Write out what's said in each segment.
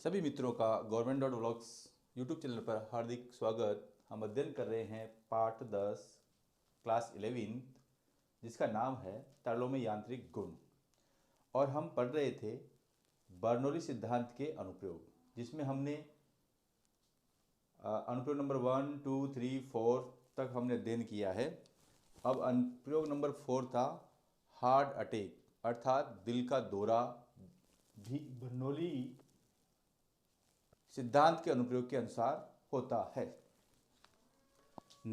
सभी मित्रों का गवर्नमेंट.व्लॉग्स यूट्यूब चैनल पर हार्दिक स्वागत। हम अध्ययन कर रहे हैं पाठ 10 क्लास 11 जिसका नाम है तरलों में यांत्रिक गुण। और हम पढ़ रहे थे बर्नौली सिद्धांत के अनुप्रयोग, जिसमें हमने अनुप्रयोग नंबर 1, 2, 3, 4 तक हमने अध्ययन किया है। अब अनुप्रयोग नंबर 4 था हार्ट अटैक, अर्थात दिल का दौरा भी बर्नौली सिद्धांत के अनुप्रयोग के अनुसार होता है।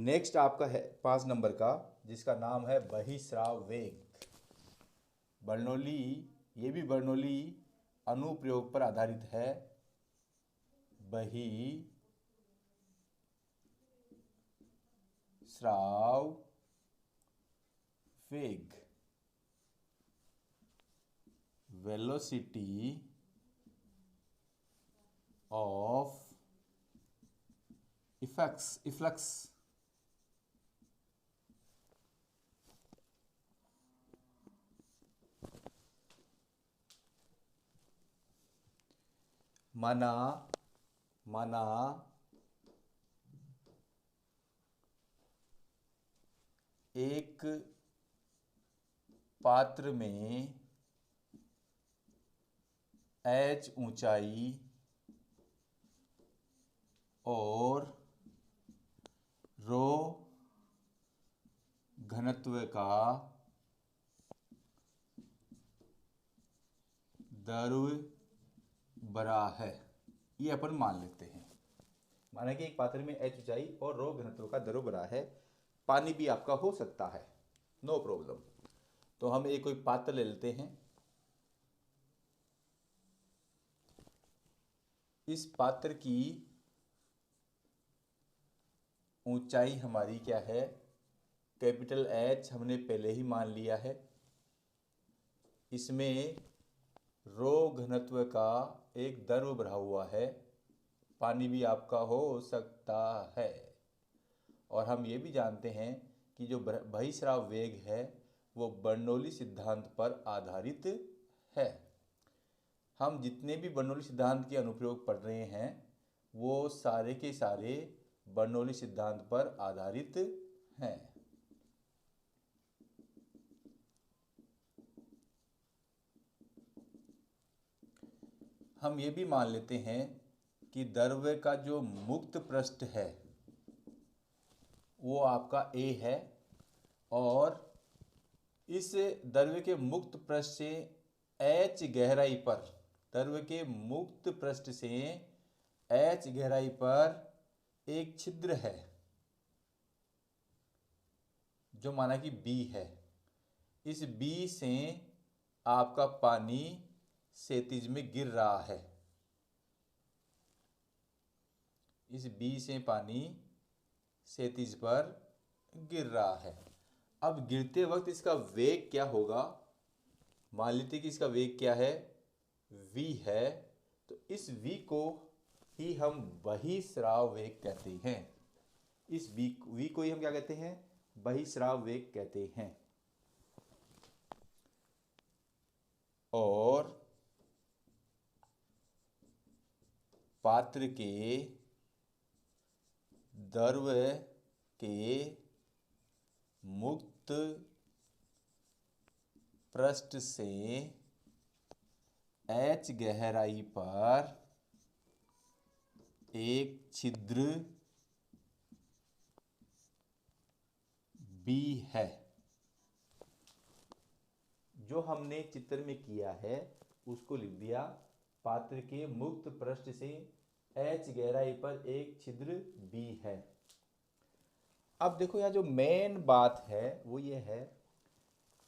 नेक्स्ट आपका है 5 नंबर का, जिसका नाम है बहिस्राव वेग। बर्नौली, ये भी बर्नौली अनुप्रयोग पर आधारित है। बहिस्राव वेग, वेलोसिटी of efflux माना एक पात्र में h ऊंचाई और रो घनत्व का द्रव्य बड़ा है, ये अपन मान लेते हैं। माना कि एक पात्र में h ऊंचाई और रो घनत्व का द्रव्य बड़ा है। पानी भी आपका हो सकता है, नो प्रॉब्लम। तो हम एक कोई पात्र ले लेते हैं। इस पात्र की ऊंचाई हमारी क्या है, कैपिटल H हमने पहले ही मान लिया है। इसमें रो घनत्व का एक द्रव्य भरा हुआ है, पानी भी आपका हो सकता है। और हम ये भी जानते हैं कि जो बहिस्राव वेग है वो बर्नौली सिद्धांत पर आधारित है। हम जितने भी बर्नौली सिद्धांत के अनुप्रयोग पढ़ रहे हैं वो सारे के सारे बर्नौली सिद्धांत पर आधारित हैं। हम ये भी मान लेते हैं कि द्रव्य का जो मुक्त पृष्ठ है वो आपका A है, और इस द्रव्य के मुक्त पृष्ठ से H गहराई पर, द्रव्य के मुक्त पृष्ठ से H गहराई पर एक छिद्र है जो माना कि B है। इस B से आपका पानी क्षैतिज में गिर रहा है। इस B से पानी क्षैतिज पर गिर रहा है। अब गिरते वक्त इसका वेग क्या होगा, मान लेते कि इसका वेग क्या है, v है। तो इस v को ही हम बहिस्राव वेग कहते हैं। इस v को ही हम क्या कहते हैं, बहिस्राव वेग कहते हैं। और पात्र के द्रव्य के मुक्त पृष्ठ से H गहराई पर एक छिद्र B है। जो हमने चित्र में किया है उसको लिख दिया, पात्र के मुक्त पृष्ठ से H गहराई पर एक छिद्र B है। अब देखो यहाँ जो मेन बात है वो ये है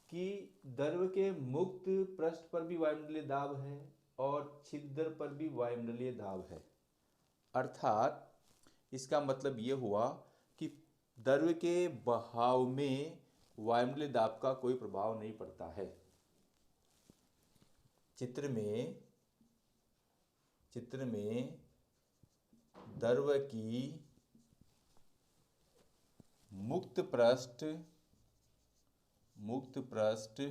कि द्रव्य के मुक्त पृष्ठ पर भी वायुमंडलीय दाब है और छिद्र पर भी वायुमंडलीय दाब है। अर्थात इसका मतलब ये हुआ कि द्रव्य के बहाव में वायुमंडलीय दाब का कोई प्रभाव नहीं पड़ता है। चित्र में द्रव्य की मुक्त पृष्ठ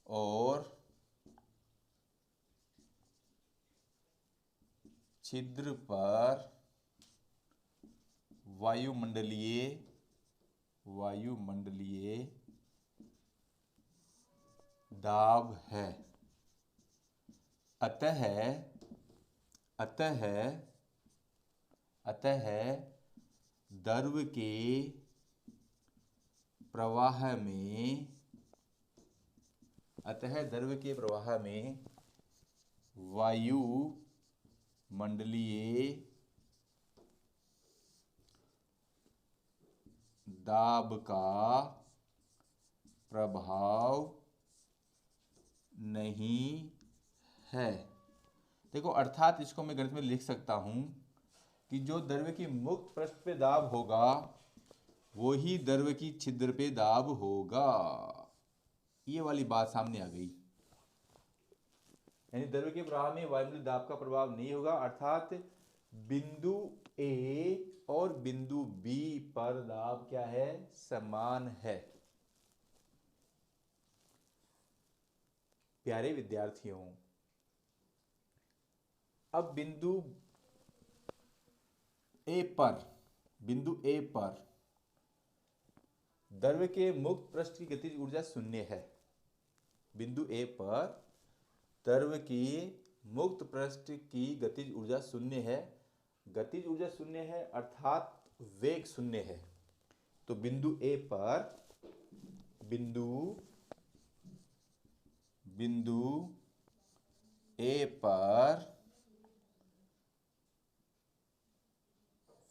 और छिद्र पर वायुमंडलीय दाब है। अतः द्रव के प्रवाह में वायुमंडलीय दाब का प्रभाव नहीं है। देखो, अर्थात इसको मैं गणित में लिख सकता हूं कि जो द्रव्य की मुक्त पृष्ठ पे दाब होगा वो ही द्रव्य की छिद्र पे दाब होगा। ये वाली बात सामने आ गई। यानी द्रव्य के प्रवाह में वायुमंडलीय दाब का प्रभाव नहीं होगा, अर्थात बिंदु ए और बिंदु बी पर दाब क्या है? समान है। प्यारे विद्यार्थियों, अब बिंदु ए पर द्रव्य के मुक्त पृष्ठ की गतिज ऊर्जा शून्य है। बिंदु ए पर द्रव्य की मुक्त पृष्ठ की गतिज ऊर्जा शून्य है। गतिज ऊर्जा शून्य है अर्थात वेग शून्य है। तो बिंदु ए पर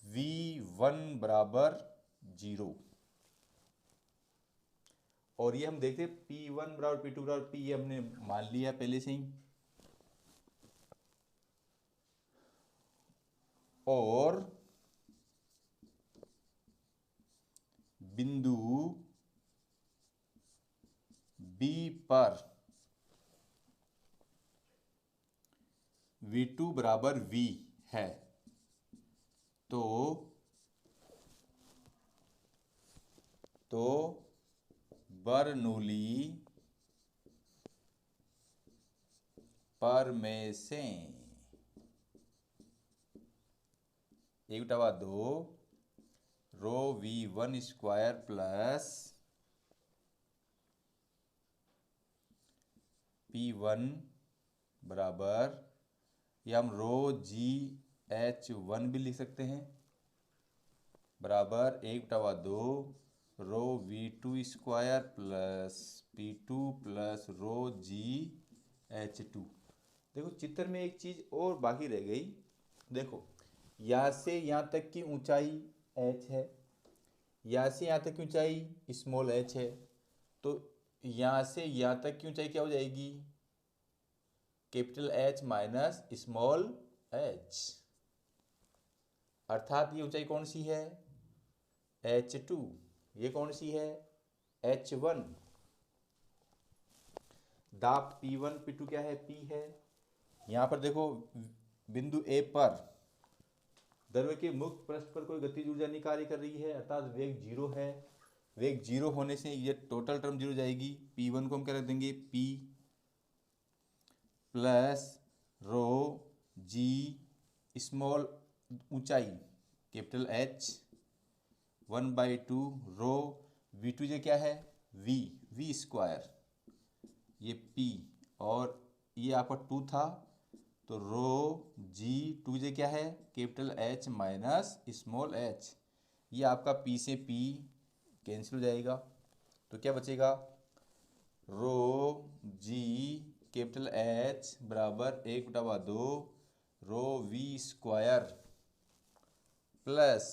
V1 बराबर 0, और ये हम देखते P1 बराबर P2 बराबर P, ये हमने मान लिया पहले से ही। और बिंदु B पर V2 बराबर V है। तो बर्नौली परमेशन 1/2 रो V1 स्क्वायर प्लस P1 बराबर, या हम रो GH1 भी लिख सकते हैं, बराबर 1/2 रो V2 square plus P2 plus रो GH2। देखो, चित्र में एक चीज और बाकी रह गई। देखो, यहाँ से यहाँ तक की ऊंचाई h है, यहाँ से यहाँ तक की ऊंचाई स्मॉल h है, तो यहाँ से यहाँ तक की ऊंचाई क्या हो जाएगी? Capital H minus small h। अर्थात ये ऊंचाई कौन सी है? H2। ये कौन सी है? H1। दाब P1 P2 क्या है? P है। यहाँ पर देखो, बिंदु A पर द्रव्य के मुक्त पृष्ठ पर कोई गतिज ऊर्जा नहीं कार्य कर रही है, अर्थात वेग 0 है। वेग 0 होने से ये टोटल टर्म 0 जाएगी। P1 को हम क्या रख देंगे? P प्लस रो G स्मॉल ऊंचाई कैपिटल H 1/2 रो V2 ये क्या है? V स्क्वायर, ये P, और ये आपका 2 था, तो रो G2 ये क्या है? Capital H minus small h। ये आपका P से P कैंसिल हो जाएगा, तो क्या बचेगा? रो G कैपिटल H बराबर 1/2 रो V स्क्वायर प्लस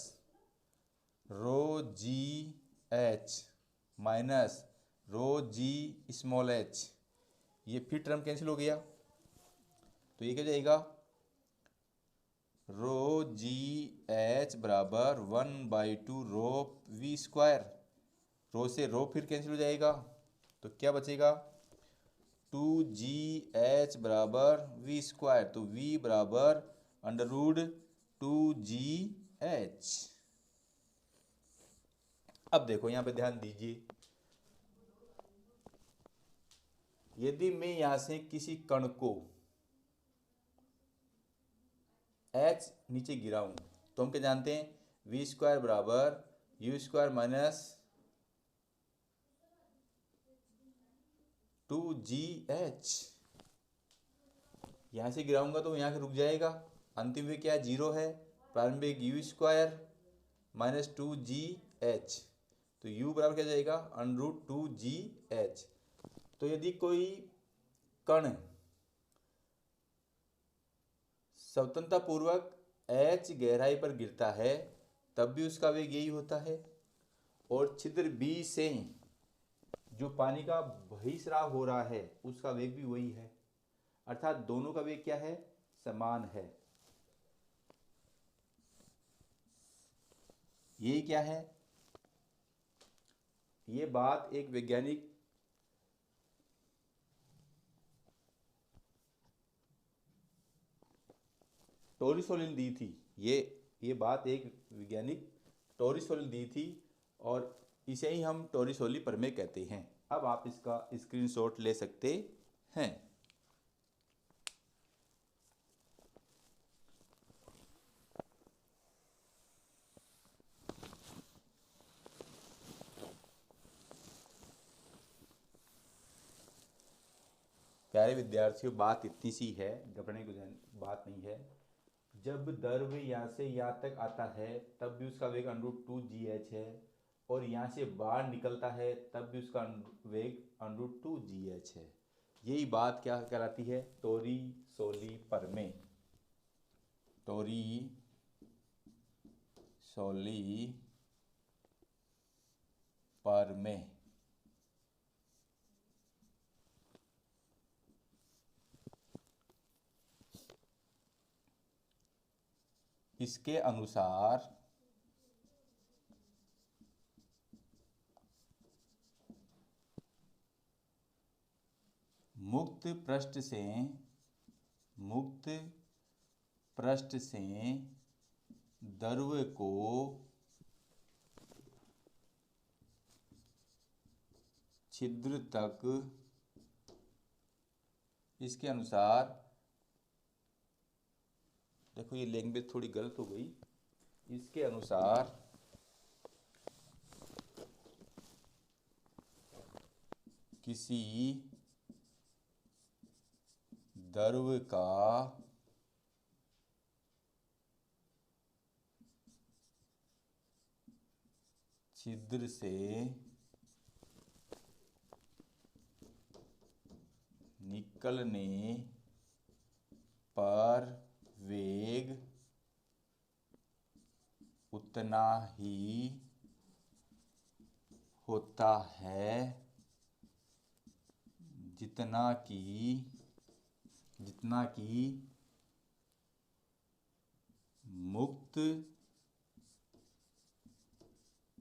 रो GH minus rho G small h। ये फिर टर्म कैंसिल हो गया, तो ये क्या जाएगा? रो GH बराबर 1/2 रो V स्क्वायर। रो से रो फिर कैंसिल हो जाएगा, तो क्या बचेगा? 2GH बराबर V स्क्वायर, तो V बराबर √2GH। अब देखो, यहाँ पे ध्यान दीजिए, यदि मैं यहाँ से किसी कण को एच नीचे गिराऊं तो हम क्या जानते हैं, वी स्क्वायर बराबर यू स्क्वायर माइनस 2GH। यहाँ से गिराऊंगा तो यहाँ से रुक जाएगा, अंतिम वेग क्या है, 0 है। प्रारंभिक वेग यू स्क्वायर माइनस 2GH, तो u बराबर क्या जाएगा, √2GH। तो यदि कोई कण स्वतंत्रता पूर्वक h गहराई पर गिरता है तब भी उसका वेग यही होता है, और छिद्र B से जो पानी का बहिस्राव हो रहा है उसका वेग भी वही है, अर्थात दोनों का वेग क्या है, समान है। ये क्या है, ये बात एक वैज्ञानिक टोरिसोलिन ने दी थी। ये बात एक वैज्ञानिक टोरिसोलिन ने दी थी और इसे ही हम टोरिसोली प्रमेय कहते हैं। अब आप इसका स्क्रीनशॉट ले सकते हैं। प्यारे विद्यार्थियों, बात इतनी सी है, घबराने की बात नहीं है। जब द्रव यहाँ से यहाँ तक आता है तब भी उसका वेग √2GH है, और यहाँ से बाहर निकलता है तब भी उसका वेग √2GH है। यही बात क्या कहलाती है, टोरिसोली प्रमेय। टोरिसोली प्रमेय। इसके अनुसार मुक्त पृष्ठ से द्रव को छिद्र तक, इसके अनुसार, देखो ये लैंग्वेज थोड़ी गलत हो गई, इसके अनुसार किसी द्रव का छिद्र से निकलने पर वेग उतना ही होता है जितना कि मुक्त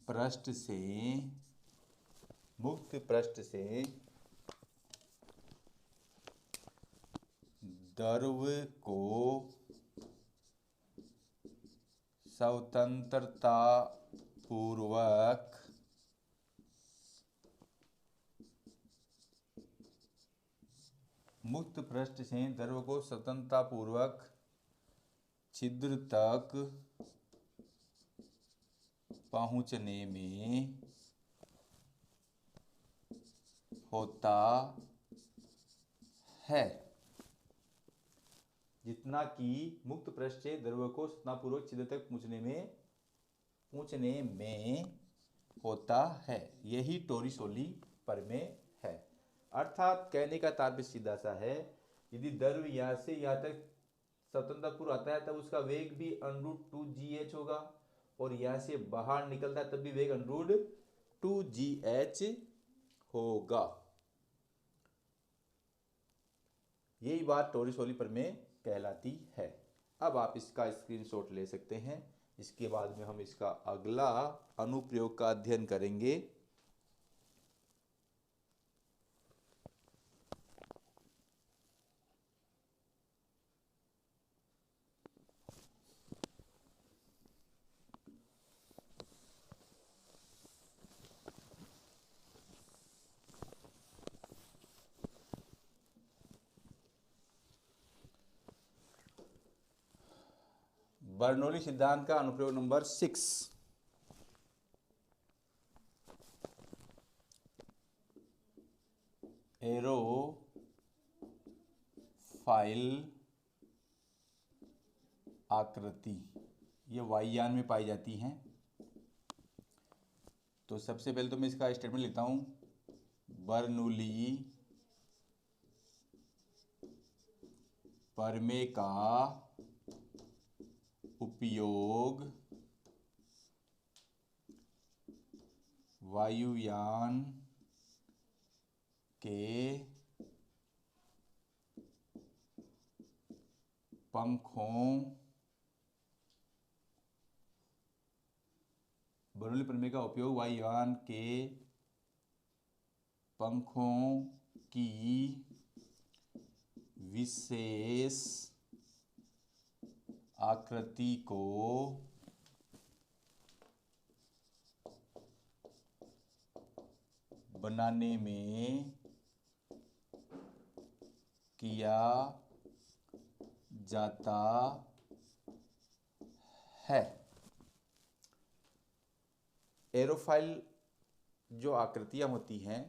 पृष्ठ से द्रव को स्वतंत्रता पूर्वक मुक्त पृष्ठ से द्रव को स्वतंत्रतापूर्वक छिद्र तक पहुंचने में होता है, जितना कि मुक्त पृष्ठ से द्रव को स्वतंत्रतापूर्वक छिद्र तक पहुंचने में होता है। यही टोरिसोली प्रमेय है। अर्थात कहने का तात्पर्य सीधा सा है, यदि द्रव यहाँ से यहाँ तक स्वतंत्रतापूर्वक आता है तब उसका वेग भी √2GH होगा, और यहाँ से बाहर निकलता है तब भी वेग √2GH होगा। यही बात टोरिसोली प्रमेय कहलाती है। अब आप इसका स्क्रीनशॉट ले सकते हैं। इसके बाद में हम इसका अगला अनुप्रयोग का अध्ययन करेंगे। बर्नौली सिद्धांत का अनुप्रयोग नंबर 6। एरोफाइल आकृति ये वायुयान में पाई जाती हैं। तो सबसे पहले तो मैं इसका स्टेटमेंट लिखता हूं। बर्नौली प्रमेय का उपयोग वायुयान के पंखों बर्नौली प्रमेय का उपयोग वायुयान के पंखों की विशेष आकृति को बनाने में किया जाता है। एरोफाइल जो आकृतियां होती हैं,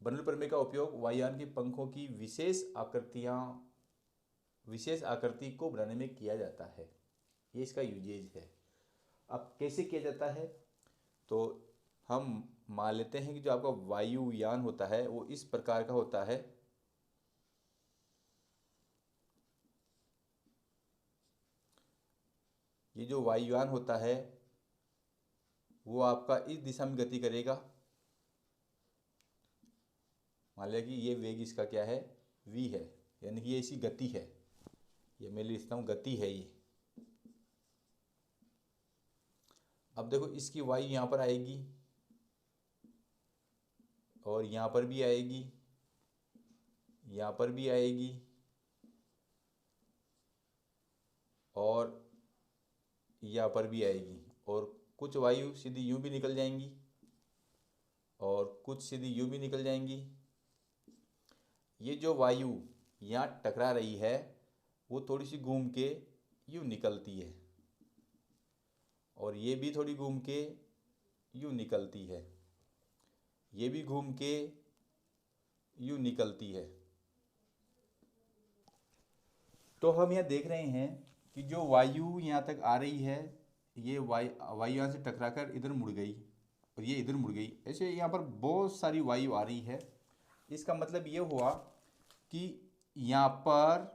बर्नौली प्रमेय का उपयोग वायुयान के पंखों की विशेष आकृति को बनाने में किया जाता है। ये इसका यूजेज है। अब कैसे किया जाता है, तो हम मान लेते हैं कि जो आपका वायुयान होता है वो इस प्रकार का होता है। ये जो वायुयान होता है वो आपका इस दिशा में गति करेगा। मान लिया कि ये वेग इसका क्या है, v है, यानी कि ये इसकी गति है। ये मैं लिखता हूँ गति है ये। अब देखो इसकी वायु यहाँ पर आएगी और यहाँ पर भी आएगी, यहाँ पर भी आएगी और यहाँ पर भी आएगी, और कुछ वायु सीधी यूं भी निकल जाएंगी और कुछ सीधी यूं भी निकल जाएंगी। ये जो वायु यहाँ टकरा रही है वो थोड़ी सी घूम के यूं निकलती है और ये भी थोड़ी घूम के यूं निकलती है, ये भी घूम के यूं निकलती है। तो हम यहाँ देख रहे हैं कि जो वायु यहाँ तक आ रही है ये वायु यहाँ से टकराकर इधर मुड़ गई और ये इधर मुड़ गई। ऐसे यहाँ पर बहुत सारी वायु आ रही है। इसका मतलब ये हुआ कि यहाँ पर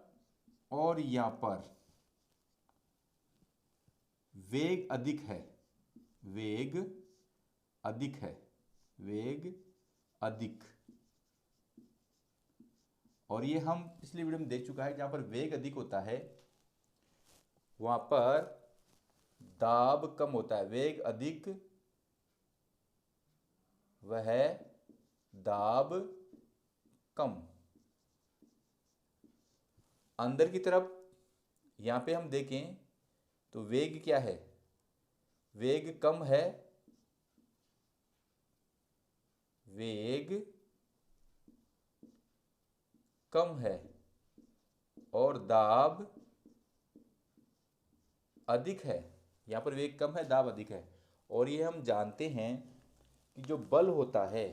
और यहाँ पर वेग अधिक है, वेग अधिक है, वेग अधिक। और ये हम पिछली वीडियो में देख चुका है, जहाँ पर वेग अधिक होता है वहाँ पर दाब कम होता है। वेग अधिक वह दाब कम। अंदर की तरफ यहाँ पे हम देखें तो वेग क्या है, वेग कम है, वेग कम है और दाब अधिक है। यहाँ पर वेग कम है, दाब अधिक है। और ये हम जानते हैं कि जो बल होता है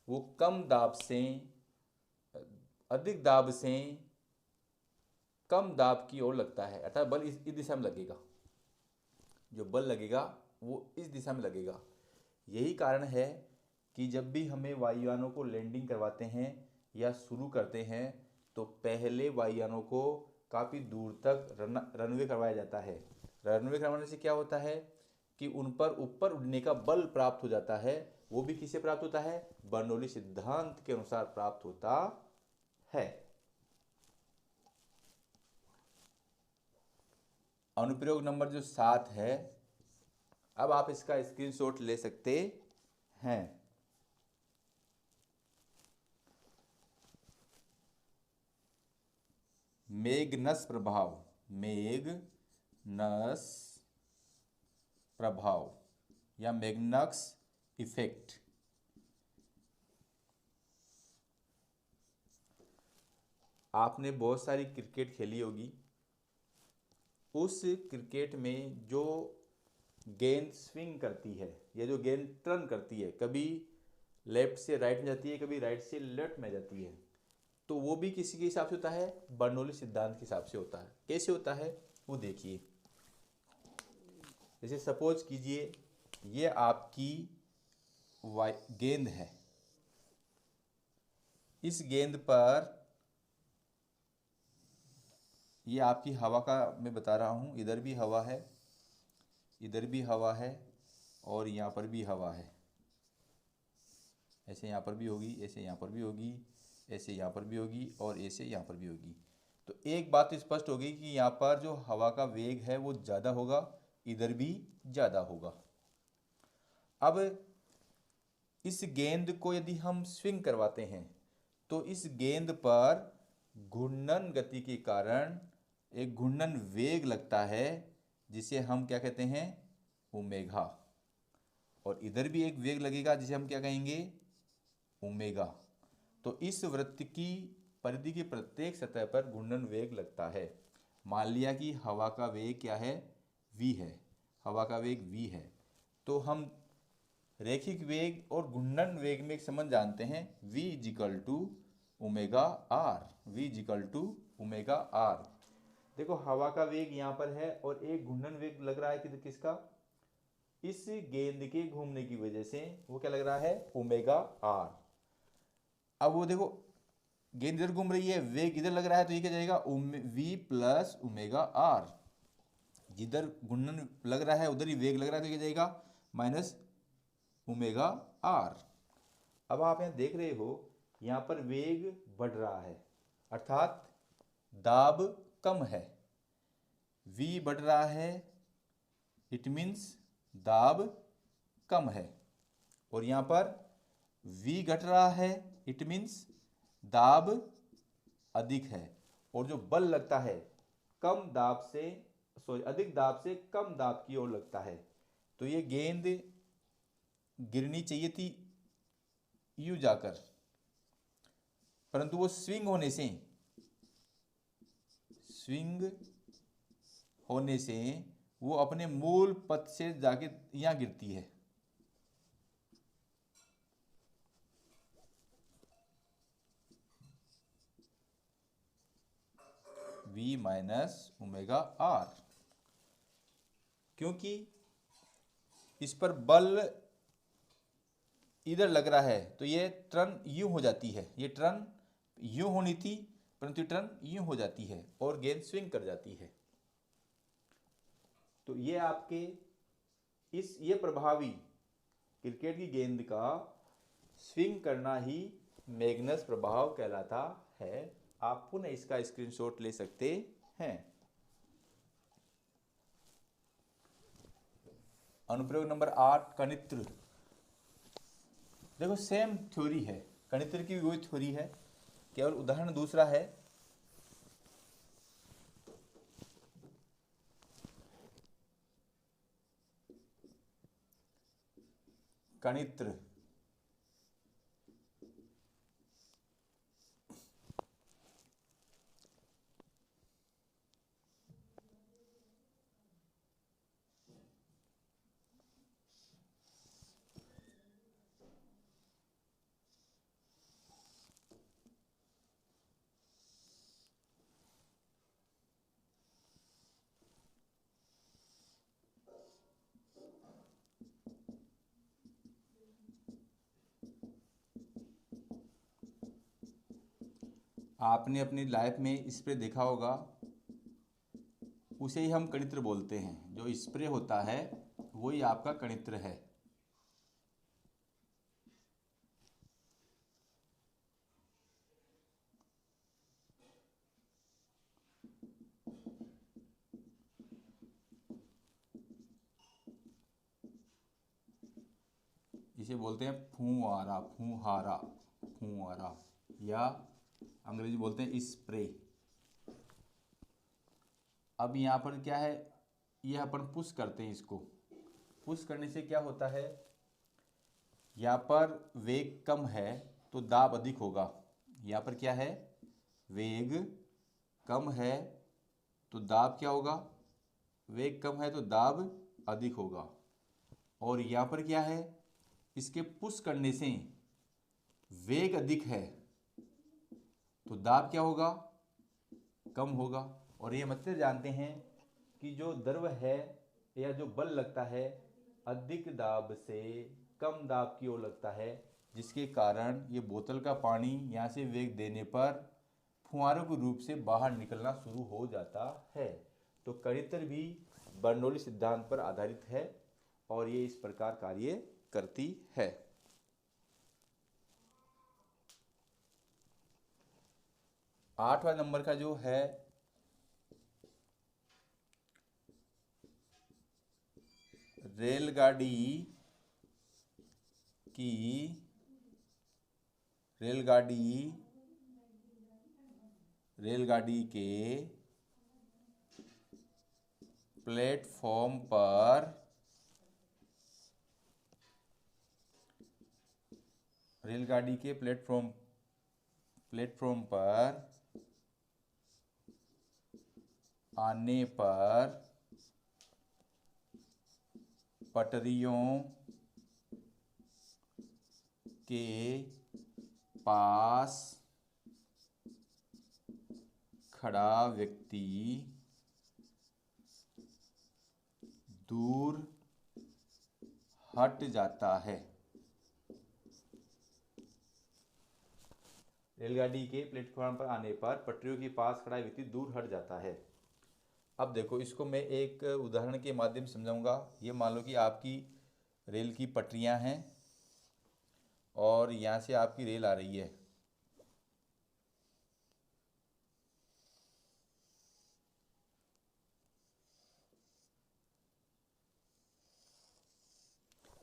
वो कम दाब से अधिक दाब से कम दाब की ओर लगता है, अर्थात बल इस दिशा में लगेगा। जो बल लगेगा वो इस दिशा में लगेगा। यही कारण है कि जब भी हमें वायुयानों को लैंडिंग करवाते हैं या शुरू करते हैं तो पहले वायुयानों को काफ़ी दूर तक रनवे करवाया जाता है। रनवे करवाने से क्या होता है कि उन पर ऊपर उड़ने का बल प्राप्त हो जाता है। वो भी किससे प्राप्त होता है, बर्नौली सिद्धांत के अनुसार प्राप्त होता है। अनुप्रयोग नंबर जो 7 है, अब आप इसका स्क्रीनशॉट ले सकते हैं। मेगनस प्रभाव, मेगनस प्रभाव या मैग्नस इफेक्ट। आपने बहुत सारी क्रिकेट खेली होगी उस क्रिकेट में जो गेंद स्विंग करती है, या जो गेंद टर्न करती है, कभी लेफ्ट से राइट में जाती है, कभी राइट से लेफ्ट में जाती है, तो वो भी किसी के हिसाब से होता है, बर्नौली सिद्धांत के हिसाब से होता है। कैसे होता है वो देखिए। जैसे सपोज कीजिए ये आपकी गेंद है, इस गेंद पर ये आपकी हवा का मैं बता रहा हूँ, इधर भी हवा है, इधर भी हवा है, और यहाँ पर भी हवा है। ऐसे यहाँ पर भी होगी, ऐसे यहाँ पर भी होगी, ऐसे यहाँ पर भी होगी, और ऐसे यहाँ पर भी होगी। तो एक बात तो स्पष्ट होगी कि यहाँ पर जो हवा का वेग है वो ज़्यादा होगा, इधर भी ज़्यादा होगा। अब इस गेंद को यदि हम स्विंग करवाते हैं तो इस गेंद पर घूर्णन गति के कारण एक घूर्णन वेग लगता है, जिसे हम क्या कहते हैं, ओमेगा। और इधर भी एक वेग लगेगा जिसे हम क्या कहेंगे, ओमेगा। तो इस वृत्त की परिधि की प्रत्येक सतह पर घूर्णन वेग लगता है। मान लिया कि हवा का वेग क्या है, v है, हवा का वेग v है। तो हम रैखिक वेग और घूर्णन वेग में एक संबंध जानते हैं, v is equal to omega R, v is equal to omega R. देखो हवा का वेग यहाँ पर है और एक घूर्णन वेग लग रहा है कि किसका, इस गेंद के घूमने की वजह से, वो क्या लग रहा है, ओमेगा आर। अब वो देखो गेंद इधर घूम रही है, वेग इधर लग रहा है, तो ये क्या जाएगा, v प्लस ओमेगा आर। जिधर घूर्णन लग रहा है उधर ही वेग लग रहा है, तो क्या जाएगा, माइनस ओमेगा आर। अब आप यहाँ देख रहे हो यहाँ पर वेग बढ़ रहा है, अर्थात दाब कम है, v बढ़ रहा है, इट मीन्स दाब कम है। और यहाँ पर v घट रहा है, इट मीन्स दाब अधिक है। और जो बल लगता है कम दाब से, सॉरी अधिक दाब से कम दाब की ओर लगता है। तो ये गेंद गिरनी चाहिए थी यूं जाकर, परंतु वो स्विंग होने से वो अपने मूल पथ से जाके यहां गिरती है। v माइनस ओमेगा आर, क्योंकि इस पर बल इधर लग रहा है, तो ये टर्न यूं हो जाती है, ये टर्न यूं होनी थी परंतु टर्न यूं हो जाती है और गेंद स्विंग कर जाती है। तो ये आपके ये प्रभावी क्रिकेट की गेंद का स्विंग करना ही मैग्नस प्रभाव कहलाता है। आप पुनः इसका स्क्रीनशॉट ले सकते हैं। अनुप्रयोग नंबर 8, कणित्र। देखो सेम थ्योरी है, कणित्र की वही थ्योरी है, केवल उदाहरण दूसरा है। कणित्र आपने अपनी लाइफ में स्प्रे देखा होगा, उसे ही हम कणित्र बोलते हैं। जो स्प्रे होता है वही आपका कणित्र है। इसे बोलते हैं फुहारा, फुहारा, फुहारा, या अंग्रेजी बोलते हैं स्प्रे। अब यहाँ पर क्या है, ये अपन पुश करते हैं, इसको पुश करने से क्या होता है, यहाँ पर वेग कम है तो दाब अधिक होगा। यहाँ पर क्या है, वेग कम है तो दाब क्या होगा, वेग कम है तो दाब अधिक होगा। और यहाँ पर क्या है, इसके पुश करने से वेग अधिक है तो दाब क्या होगा, कम होगा। और ये मतलब जानते हैं कि जो द्रव है या जो बल लगता है अधिक दाब से कम दाब की ओर लगता है, जिसके कारण ये बोतल का पानी यहाँ से वेग देने पर फुहारों के रूप से बाहर निकलना शुरू हो जाता है। तो कणित्र भी बर्नौली सिद्धांत पर आधारित है और ये इस प्रकार कार्य करती है। आठवां नंबर का जो है रेलगाड़ी की रेलगाड़ी के प्लेटफॉर्म पर आने पर पटरियों के पास खड़ा व्यक्ति दूर हट जाता है। रेलगाड़ी के प्लेटफॉर्म पर आने पर पटरियों के पास खड़ा व्यक्ति दूर हट जाता है। अब देखो, इसको मैं एक उदाहरण के माध्यम से समझाऊंगा। ये मान लो कि आपकी रेल की पटरियां हैं और यहाँ से आपकी रेल आ रही है।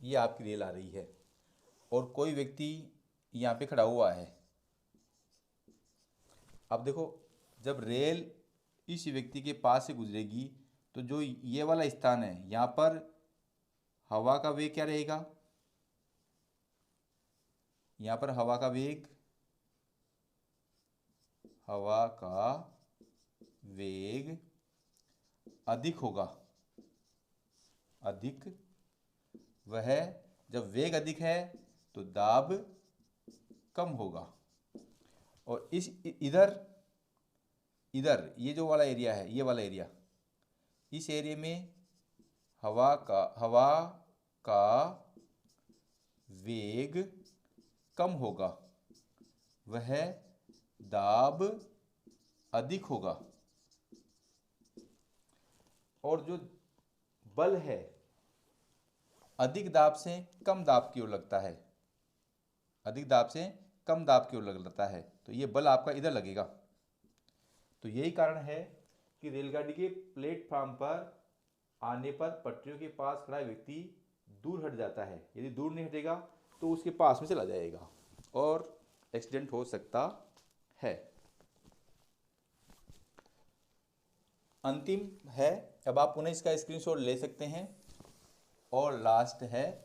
ये आपकी रेल आ रही है और कोई व्यक्ति यहाँ पे खड़ा हुआ है। अब देखो, जब रेल इस व्यक्ति के पास से गुजरेगी तो जो ये वाला स्थान है यहाँ पर हवा का वेग क्या रहेगा, यहाँ पर हवा का वेग अधिक होगा। वह जब वेग अधिक है तो दाब कम होगा। और इस इधर ये जो वाला एरिया है, ये वाला एरिया, इस एरिया में हवा का वेग कम होगा, वह दाब अधिक होगा। और जो बल है अधिक दाब से कम दाब की ओर लगता है, तो ये बल आपका इधर लगेगा। तो यही कारण है कि रेलगाड़ी के प्लेटफॉर्म पर आने पर पटरियों के पास खड़ा व्यक्ति दूर हट जाता है। यदि दूर नहीं हटेगा तो उसके पास में चला जाएगा और एक्सीडेंट हो सकता है। अंतिम है, अब आप पुनः इसका स्क्रीनशॉट ले सकते हैं। और लास्ट है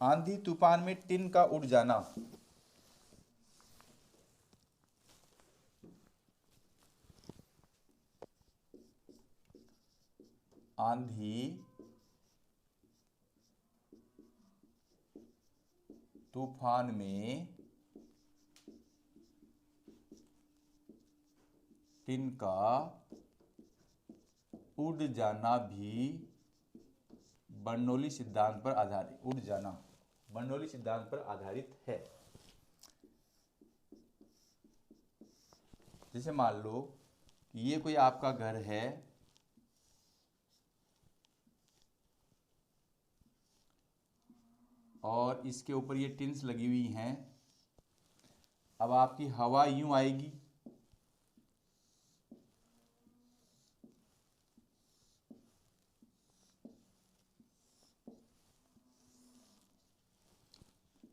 आंधी तूफान में टिन का उड़ जाना। आंधी तूफान में टिन का उड़ जाना भी बर्नौली सिद्धांत पर आधारित है। जैसे मान लो कि ये कोई आपका घर है और इसके ऊपर ये टिन्स लगी हुई हैं। अब आपकी हवा यूं आएगी,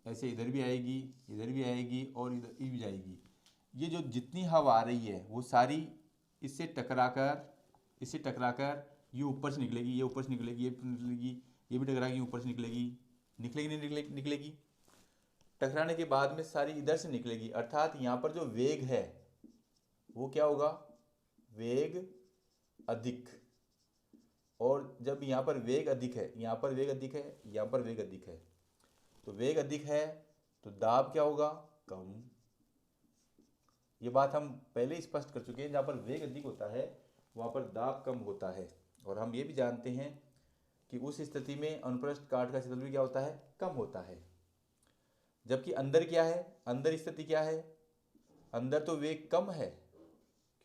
ऐसे इधर भी आएगी और इधर भी जाएगी। ये जो जितनी हवा आ रही है वो सारी इससे टकराकर ये ऊपर से निकलेगी, ये ऊपर से निकलेगी, ये भी टकरा के ऊपर से निकलेगी। टकराने के बाद में सारी इधर से निकलेगी। अर्थात यहाँ पर जो वेग है वो क्या होगा, वेग अधिक। और जब यहाँ पर वेग अधिक है, यहाँ पर वेग अधिक है, यहाँ पर वेग अधिक है, तो वेग अधिक है तो दाब क्या होगा, कम। ये बात हम पहले ही स्पष्ट कर चुके हैं, जहाँ पर वेग अधिक होता है वहाँ पर दाब कम होता है। और हम ये भी जानते हैं कि उस स्थिति में अनुप्रस्थ काट का क्षेत्रफल भी क्या होता है, कम होता है। जबकि अंदर क्या है, अंदर स्थिति क्या है, अंदर तो वेग कम है,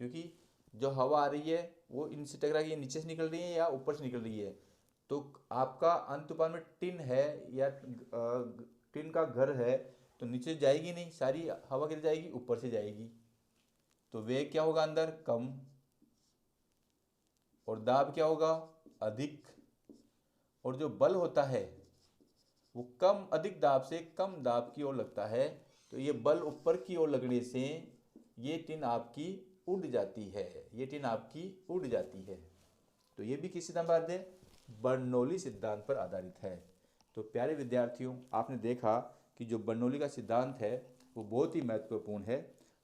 क्योंकि जो हवा आ रही है वो इनसे टकरा के नीचे से निकल रही है या ऊपर से निकल रही है। तो आपका अनुपात में टिन है या टिन का घर है, तो नीचे जाएगी नहीं, सारी हवा किधर जाएगी, ऊपर से जाएगी। तो वेग क्या होगा अंदर, कम, और दाब क्या होगा, अधिक। और जो बल होता है वो कम अधिक दाब से कम दाब की ओर लगता है, तो ये बल ऊपर की ओर लगने से ये टिन आपकी उड़ जाती है, ये टिन आपकी उड़ जाती है। तो ये भी किस सिद्धांत पर आधारित है, बर्नौली सिद्धांत पर आधारित है। तो प्यारे विद्यार्थियों, आपने देखा कि जो बर्नौली का सिद्धांत है वो बहुत ही महत्वपूर्ण है,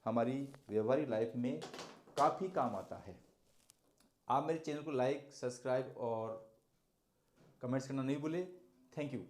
हमारी व्यवहारिक लाइफ में काफ़ी काम आता है। आप मेरे चैनल को लाइक, सब्सक्राइब और कमेंट्स करना नहीं भूलें। Thank you.